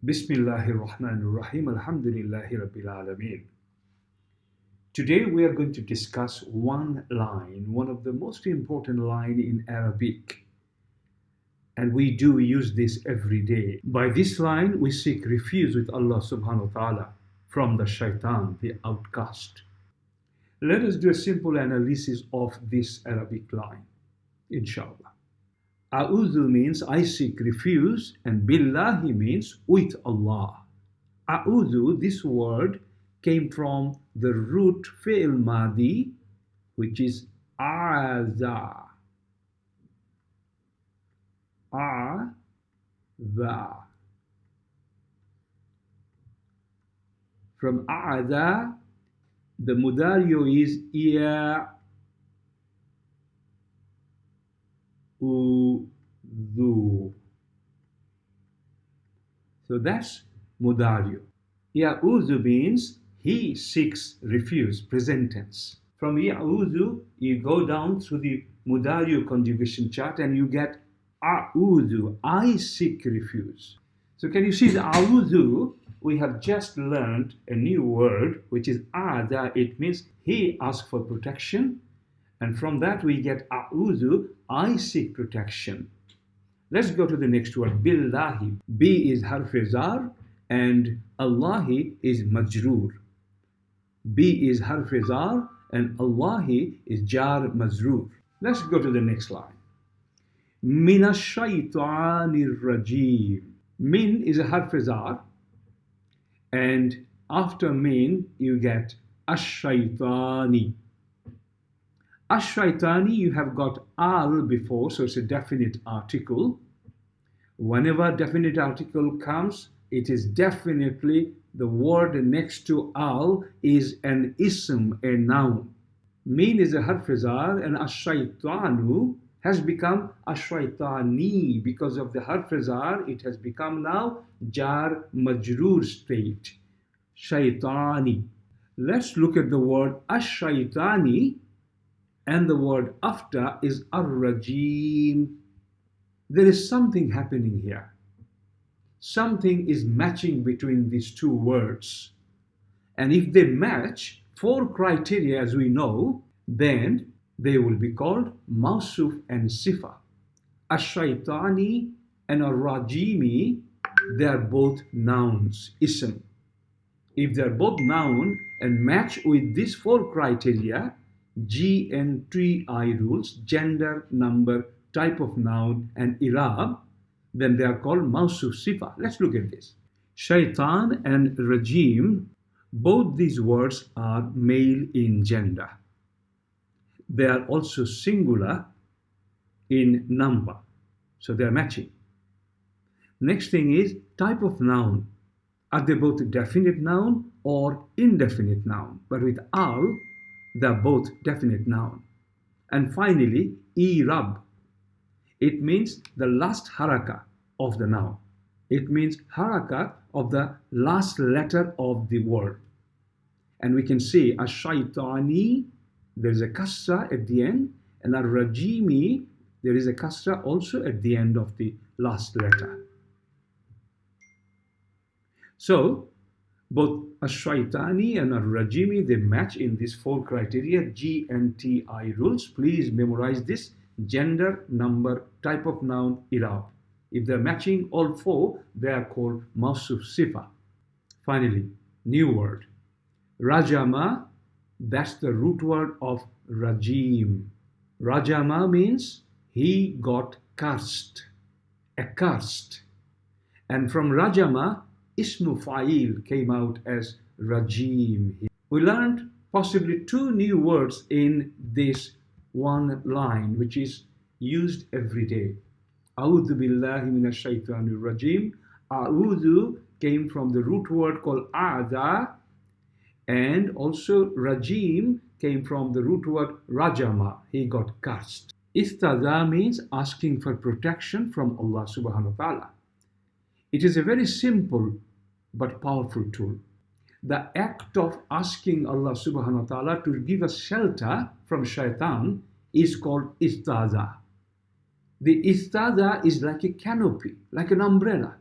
Bismillahirrahmanirrahim. Alhamdulillahi Rabbil Alameen. Today we are going to discuss one line, one of the most important line in Arabic. And we do use this every day. By this line, we seek refuge with Allah subhanahu wa ta'ala from the shaitan, the outcast. Let us do a simple analysis of this Arabic line, inshallah. A'udhu means I seek refuge, and billahi means with Allah. A'udhu, this word came from the root fi'l madi, which is a'adha. A'adha. From a'adha, the mudario is Ya'udhu. So that's mudario. Ya'udhu means he seeks refuge, present tense. From Ya'udhu, you go down through the mudario conjugation chart and you get A'udhu, I seek refuge. So can you see the A'udhu? We have just learned a new word, which is A'adha. It means he asks for protection. And from that we get A'udhu, I seek protection. Let's go to the next word, billahi. B is harf-e-jar and Allahi is majroor. B is harf-e-jar and Allahi is jar majroor. Let's go to the next line. Minash shaytanir rajim. Min is a harf-e-jar and after min you get ash-shaytani. Ash-shaytani, you have got al before, so it's a definite article. Whenever definite article comes, it is definitely the word next to al is an ism, a noun. Min is a harf-e-jar and ash-shaytanu has become ash-shaytani. Because of the harf-e-jar, it has become now jar majroor state. Shaytani. Let's look at the word ash-shaytani. And the word after is ar-rajim. There is something happening here. Something is matching between these two words. And if they match 4 criteria as we know, then they will be called mawsuf and sifa. Ash-shaytani and ar-rajimi, they are both nouns, ism. If they are both noun and match with these 4 criteria, GNTI rules, gender, number, type of noun, and irab, then they are called mawsuf sifa. Let's look at this. Shaitan and rajim, both these words are male in gender. They are also singular in number. So they are matching. Next thing is type of noun. Are they both definite noun or indefinite noun? But with al, they are both definite noun. And finally, irab. It means the last haraka of the noun. It means haraka of the last letter of the word. And we can say ash-shaytani, there is a kasra at the end, and ar-rajimi, there is a kasra also at the end of the last letter. So, both ash-shaytani and ar-rajimi, they match in these 4 criteria, GNTI rules. Please memorize this: gender, number, type of noun, irab. If they're matching all 4, they are called mawsuf sifa. Finally, new word. Rajama, that's the root word of rajim. Rajama means he got cursed, accursed. And from rajama, Ismu fa'il came out as rajim. We learned possibly 2 new words in this one line, which is used every day. Awudhu billahi minash shaytanir rajim. A'udhu came from the root word called a'adha, and also rajim came from the root word rajama. He got cursed. Istadha means asking for protection from Allah subhanahu wa ta'ala. It is a very simple but powerful tool. The act of asking Allah subhanahu wa ta'ala to give us shelter from shaitan is called istadha. The istadha is like a canopy, like an umbrella.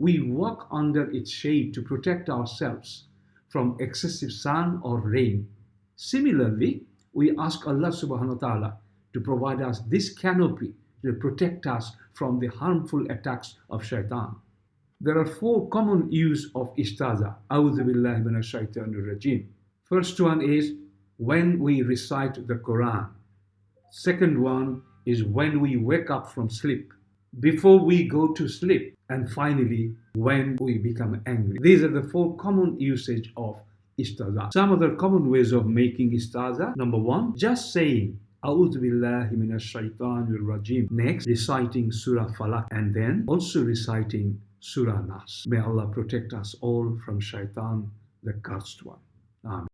We walk under its shade to protect ourselves from excessive sun or rain. Similarly, we ask Allah subhanahu wa ta'ala to provide us this canopy to protect us from the harmful attacks of shaitan. There are four common use of istaza. A'udhu billahi minash shaitanir rajim. First one is when we recite the Quran. Second one is when we wake up from sleep, before we go to sleep, and finally when we become angry. These are the four common usage of istaza. Some other common ways of making istaza. Number one, just saying A'udhu billahi minash shaitanir rajim. Next, reciting Surah Falaq, and then also reciting Surah Nas. May Allah protect us all from shaitan, the cursed one. Amen.